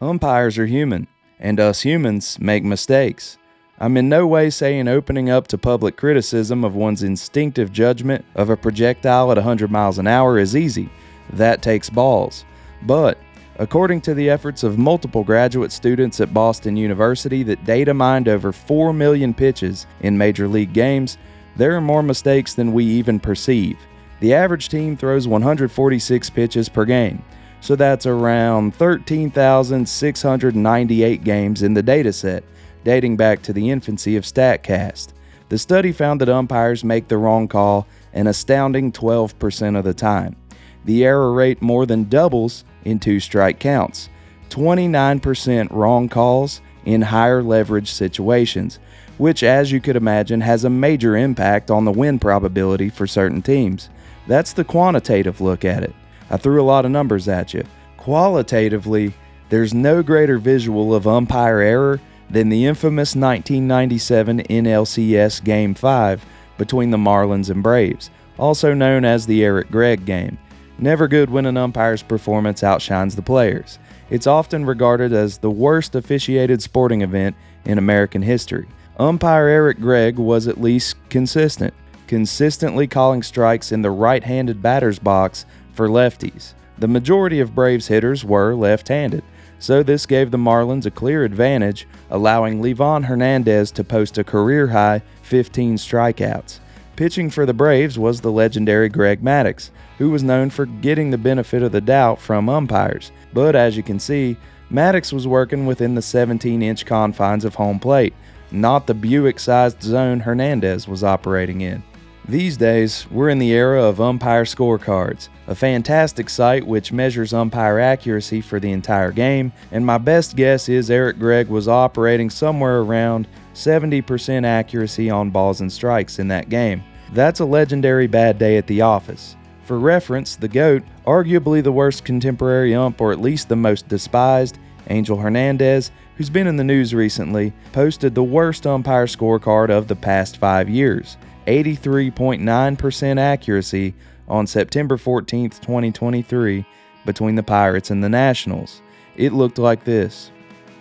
Umpires are human, and us humans make mistakes. I'm in no way saying opening up to public criticism of one's instinctive judgment of a projectile at 100 miles an hour is easy. That takes balls. But, according to the efforts of multiple graduate students at Boston University that data mined over 4 million pitches in Major League games, there are more mistakes than we even perceive. The average team throws 146 pitches per game, so that's around 13,698 games in the dataset, dating back to the infancy of StatCast. The study found that umpires make the wrong call an astounding 12% of the time. The error rate more than doubles in two-strike counts, 29% wrong calls in higher leverage situations, which, as you could imagine, has a major impact on the win probability for certain teams. That's the quantitative look at it. I threw a lot of numbers at you. Qualitatively, there's no greater visual of umpire error than the infamous 1997 NLCS Game 5 between the Marlins and Braves, also known as the Gregg game. Never good when an umpire's performance outshines the players. It's often regarded as the worst officiated sporting event in American history. Umpire Gregg was at least consistently calling strikes in the right-handed batter's box for lefties. The majority of Braves hitters were left-handed, so this gave the Marlins a clear advantage, allowing Hernandez to post a career-high 15 strikeouts. Pitching for the Braves was the legendary Gregg Maddux, who was known for getting the benefit of the doubt from umpires. But as you can see, Maddux was working within the 17-inch confines of home plate, not the Buick-sized zone Hernandez was operating in. These days, we're in the era of umpire scorecards, a fantastic site which measures umpire accuracy for the entire game, and my best guess is Gregg was operating somewhere around 70% accuracy on balls and strikes in that game. That's a legendary bad day at the office. For reference, the GOAT, arguably the worst contemporary ump or at least the most despised, Angel Hernandez, who's been in the news recently, posted the worst umpire scorecard of the past 5 years, 83.9% accuracy on September 14, 2023, between the Pirates and the Nationals. It looked like this.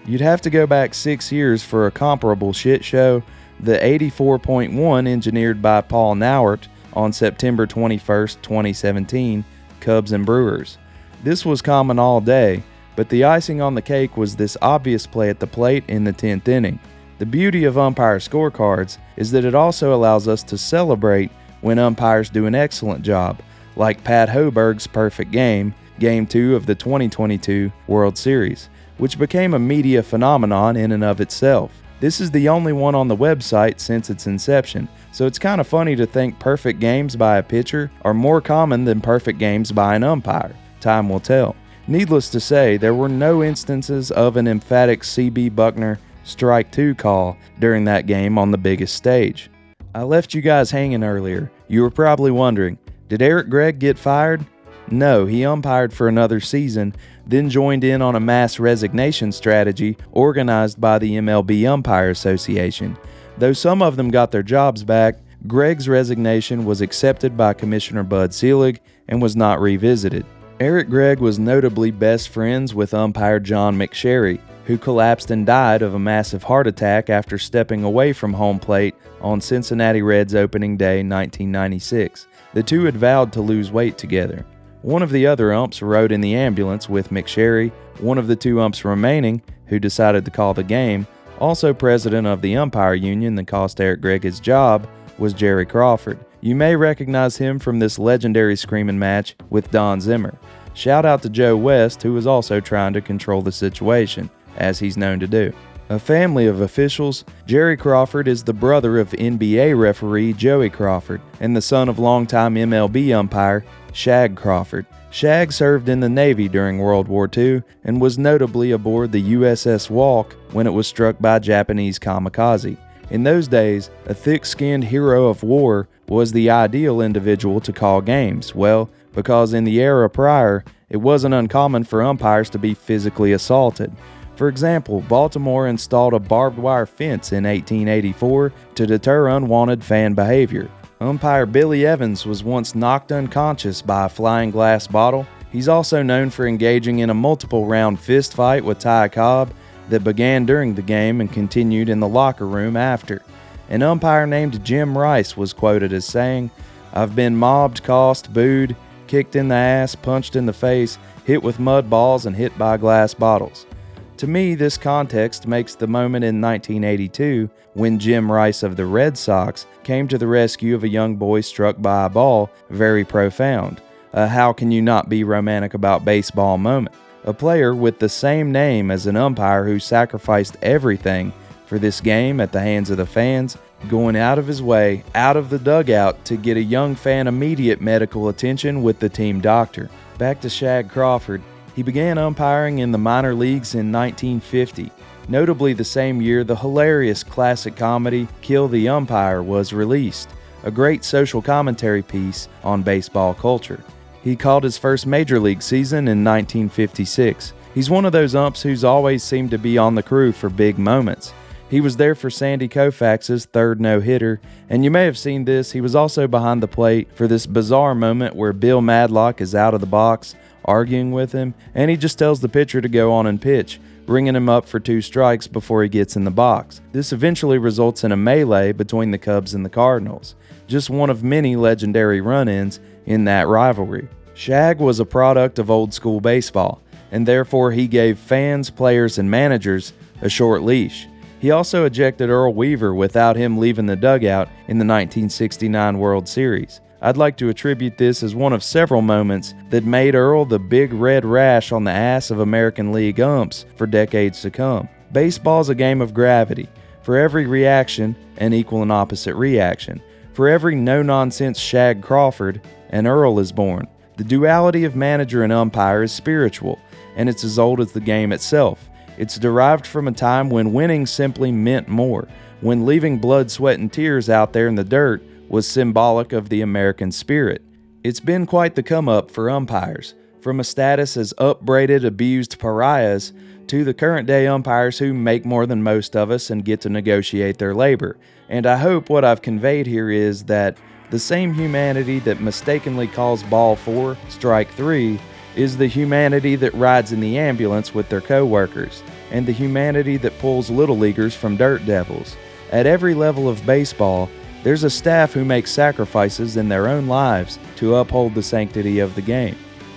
You'd have to go back 6 years for a comparable shit show, the 84.1 engineered by Paul Nauert on September 21, 2017, Cubs and Brewers. This was common all day, but the icing on the cake was this obvious play at the plate in the 10th inning. The beauty of umpire scorecards is that it also allows us to celebrate when umpires do an excellent job, like Pat Hoberg's perfect game, Game 2 of the 2022 World Series, which became a media phenomenon in and of itself. This is the only one on the website since its inception, so it's kind of funny to think perfect games by a pitcher are more common than perfect games by an umpire. Time will tell. Needless to say, there were no instances of an emphatic C.B. Buckner strike 2 call during that game on the biggest stage. I left you guys hanging earlier. You were probably wondering, did Gregg get fired? No, he umpired for another season, then joined in on a mass resignation strategy organized by the MLB Umpire Association. Though some of them got their jobs back, Gregg's resignation was accepted by Commissioner Bud Selig and was not revisited. Gregg was notably best friends with umpire John McSherry, who collapsed and died of a massive heart attack after stepping away from home plate on Cincinnati Reds opening day 1996. The two had vowed to lose weight together. One of the other umps rode in the ambulance with McSherry. One of the two umps remaining, who decided to call the game, also president of the umpire union that cost Gregg his job, was Jerry Crawford. You may recognize him from this legendary screaming match with Don Zimmer. Shout out to Joe West, who was also trying to control the situation, as he's known to do. A family of officials, Jerry Crawford is the brother of NBA referee Joey Crawford and the son of longtime MLB umpire Shag Crawford. Shag served in the Navy during World War II and was notably aboard the USS Walk when it was struck by Japanese kamikaze. In those days, a thick-skinned hero of war was the ideal individual to call games, well, because in the era prior, it wasn't uncommon for umpires to be physically assaulted. For example, Baltimore installed a barbed wire fence in 1884 to deter unwanted fan behavior. Umpire Billy Evans was once knocked unconscious by a flying glass bottle. He's also known for engaging in a multiple-round fist fight with Ty Cobb that began during the game and continued in the locker room after. An umpire named Jim Rice was quoted as saying, "I've been mobbed, cossed, booed, kicked in the ass, punched in the face, hit with mud balls, and hit by glass bottles." To me, this context makes the moment in 1982 when Jim Rice of the Red Sox came to the rescue of a young boy struck by a ball very profound. A how can you not be romantic about baseball moment. A player with the same name as an umpire who sacrificed everything for this game at the hands of the fans, going out of his way, out of the dugout to get a young fan immediate medical attention with the team doctor. Back to Shag Crawford. He began umpiring in the minor leagues in 1950. Notably, the same year, the hilarious classic comedy Kill the Umpire was released, a great social commentary piece on baseball culture. He called his first major league season in 1956. He's one of those umps who's always seemed to be on the crew for big moments. He was there for Sandy Koufax's third no-hitter, and you may have seen this, he was also behind the plate for this bizarre moment where Bill Madlock is out of the box arguing with him, and he just tells the pitcher to go on and pitch, ringing him up for 2 strikes before he gets in the box. This eventually results in a melee between the Cubs and the Cardinals, just one of many legendary run-ins in that rivalry. Shag was a product of old-school baseball, and therefore he gave fans, players, and managers a short leash. He also ejected Earl Weaver without him leaving the dugout in the 1969 World Series. I'd like to attribute this as one of several moments that made Earl the big red rash on the ass of American League umps for decades to come. Baseball's a game of gravity. For every reaction, an equal and opposite reaction. For every no-nonsense Shag Crawford, an Earl is born. The duality of manager and umpire is spiritual, and it's as old as the game itself. It's derived from a time when winning simply meant more, when leaving blood, sweat, and tears out there in the dirt was symbolic of the American spirit. It's been quite the come-up for umpires, from a status as upbraided, abused pariahs to the current-day umpires who make more than most of us and get to negotiate their labor. And I hope what I've conveyed here is that the same humanity that mistakenly calls ball 4, strike 3, is the humanity that rides in the ambulance with their co-workers, and the humanity that pulls little leaguers from dirt devils. At every level of baseball, there's a staff who makes sacrifices in their own lives to uphold the sanctity of the game.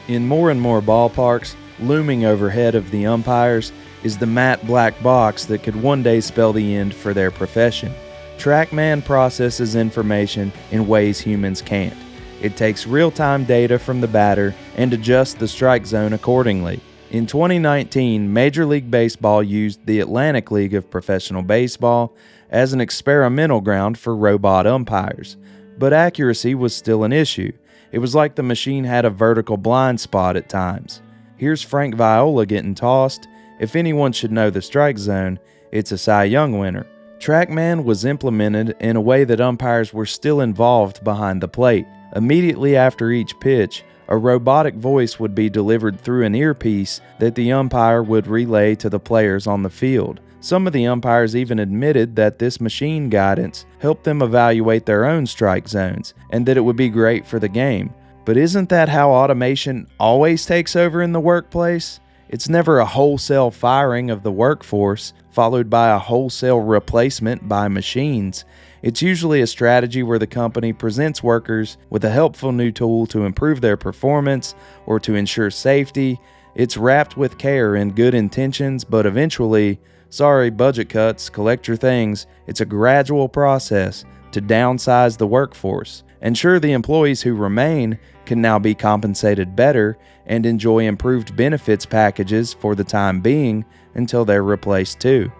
In more and more ballparks, looming overhead of the umpires is the matte black box that could one day spell the end for their profession. TrackMan processes information in ways humans can't. It takes real-time data from the batter and adjusts the strike zone accordingly. In 2019, Major League Baseball used the Atlantic League of Professional Baseball as an experimental ground for robot umpires, but accuracy was still an issue. It was like the machine had a vertical blind spot at times. Here's Frank Viola getting tossed. If anyone should know the strike zone, it's a Cy Young winner. TrackMan was implemented in a way that umpires were still involved behind the plate. Immediately after each pitch, a robotic voice would be delivered through an earpiece that the umpire would relay to the players on the field. Some of the umpires even admitted that this machine guidance helped them evaluate their own strike zones and that it would be great for the game. But isn't that how automation always takes over in the workplace? It's never a wholesale firing of the workforce followed by a wholesale replacement by machines. It's usually a strategy where the company presents workers with a helpful new tool to improve their performance or to ensure safety. It's wrapped with care and good intentions, but eventually, sorry, budget cuts, collect your things. It's a gradual process to downsize the workforce. And sure, the employees who remain can now be compensated better and enjoy improved benefits packages for the time being until they're replaced too.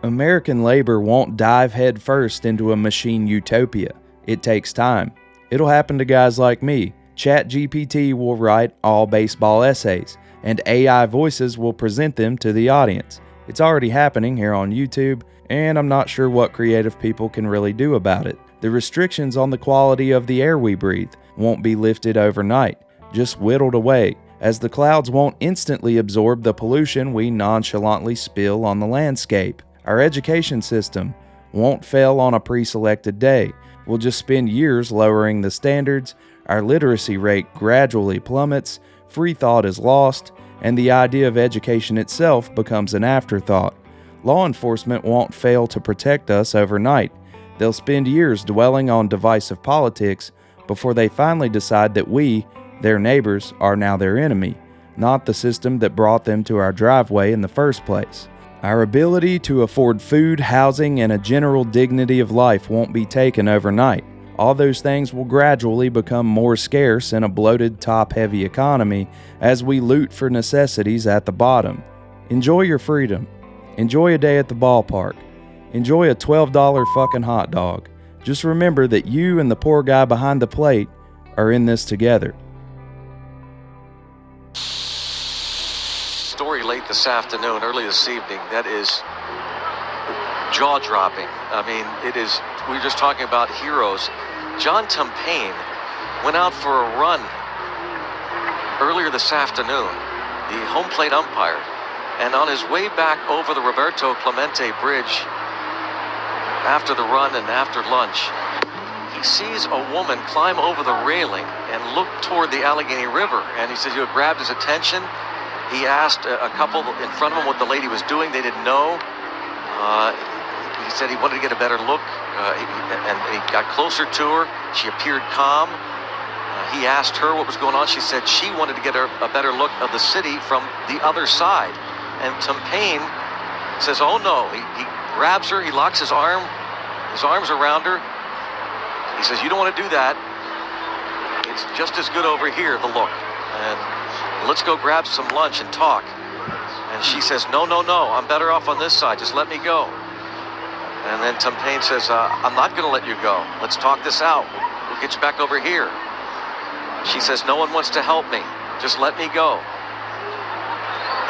American labor won't dive headfirst into a machine utopia. It takes time. It'll happen to guys like me. ChatGPT will write all baseball essays, and AI voices will present them to the audience. It's already happening here on YouTube, and I'm not sure what creative people can really do about it. The restrictions on the quality of the air we breathe won't be lifted overnight, just whittled away, as the clouds won't instantly absorb the pollution we nonchalantly spill on the landscape. Our education system won't fail on a pre-selected day. We'll just spend years lowering the standards. Our literacy rate gradually plummets. free thought is lost, and the idea of education itself becomes an afterthought. Law enforcement won't fail to protect us overnight. They'll spend years dwelling on divisive politics before they finally decide that we, their neighbors, are now their enemy, not the system that brought them to our driveway in the first place. Our ability to afford food, housing, and a general dignity of life won't be taken overnight. All those things will gradually become more scarce in a bloated, top-heavy economy as we loot for necessities at the bottom. Enjoy your freedom. Enjoy a day at the ballpark. Enjoy a $12 fucking hot dog. Just remember that you and the poor guy behind the plate are in this together. Story late this afternoon, early this evening, that is jaw-dropping. I mean, we were just talking about heroes. John Tumpane went out for a run earlier this afternoon, the home plate umpire, and on his way back over the Roberto Clemente Bridge after the run and after lunch, he sees a woman climb over the railing and look toward the Allegheny River, and he says it grabbed his attention. He asked a couple in front of him what the lady was doing. They didn't know. He said he wanted to get a better look, and he got closer to her. She appeared calm. He asked her what was going on. She said she wanted to get a better look of the city from the other side. And Tumpane says, oh no. He grabs her, he locks his arms around her. He says, you don't want to do that. It's just as good over here, the look. And let's go grab some lunch and talk. And she says, no, I'm better off on this side. Just let me go. And then Tumpane says, I'm not going to let you go. Let's talk this out. We'll get you back over here. She says, no one wants to help me. Just let me go.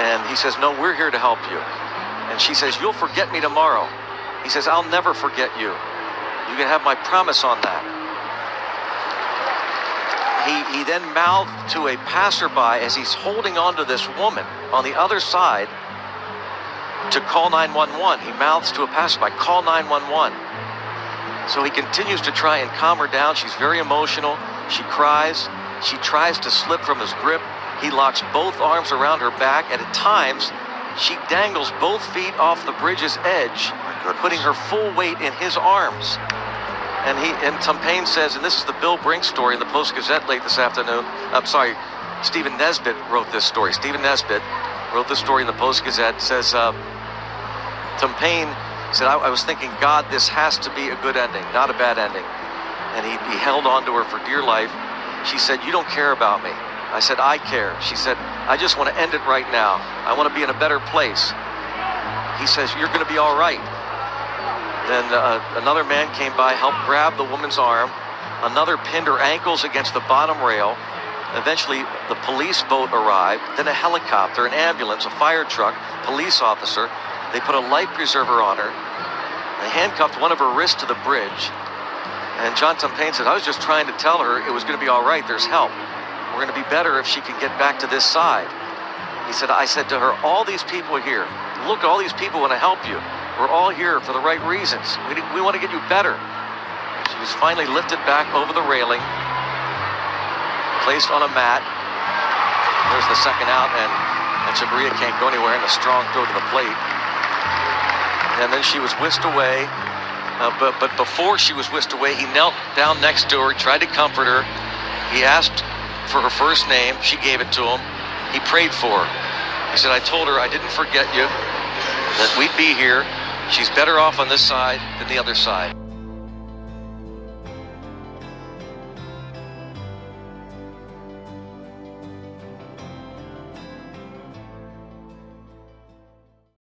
And he says, no, we're here to help you. And she says, you'll forget me tomorrow. He says, I'll never forget you. You can have my promise on that. He then mouthed to a passerby as he's holding on to this woman on the other side to call 911. He mouths to a passerby, call 911. So he continues to try and calm her down. She's very emotional. She cries. She tries to slip from his grip. He locks both arms around her back, and at times, she dangles both feet off the bridge's edge, putting her full weight in his arms. And Tumpane says, and this is the Bill Brink story in the Post-Gazette late this afternoon. I'm sorry, Stephen Nesbitt wrote this story. Stephen Nesbitt wrote this story in the Post-Gazette. Says, Tumpane said, I was thinking, God, this has to be a good ending, not a bad ending. And he held on to her for dear life. She said, you don't care about me. I said, I care. She said, I just want to end it right now. I want to be in a better place. He says, you're going to be all right. Then another man came by, helped grab the woman's arm. Another pinned her ankles against the bottom rail. Eventually, the police boat arrived, then a helicopter, an ambulance, a fire truck, police officer. They put a life preserver on her. They handcuffed one of her wrists to the bridge. And John Tumpane said, I was just trying to tell her it was going to be all right. There's help. We're going to be better if she can get back to this side. He said, I said to her, all these people here, look, all these people want to help you. We're all here for the right reasons. We want to get you better. She was finally lifted back over the railing, placed on a mat. There's the second out, and Chavarria can't go anywhere, and a strong throw to the plate. And then she was whisked away. But before she was whisked away, he knelt down next to her, tried to comfort her. He asked for her first name. She gave it to him. He prayed for her. He said, I told her I didn't forget you, that we'd be here. She's better off on this side than the other side.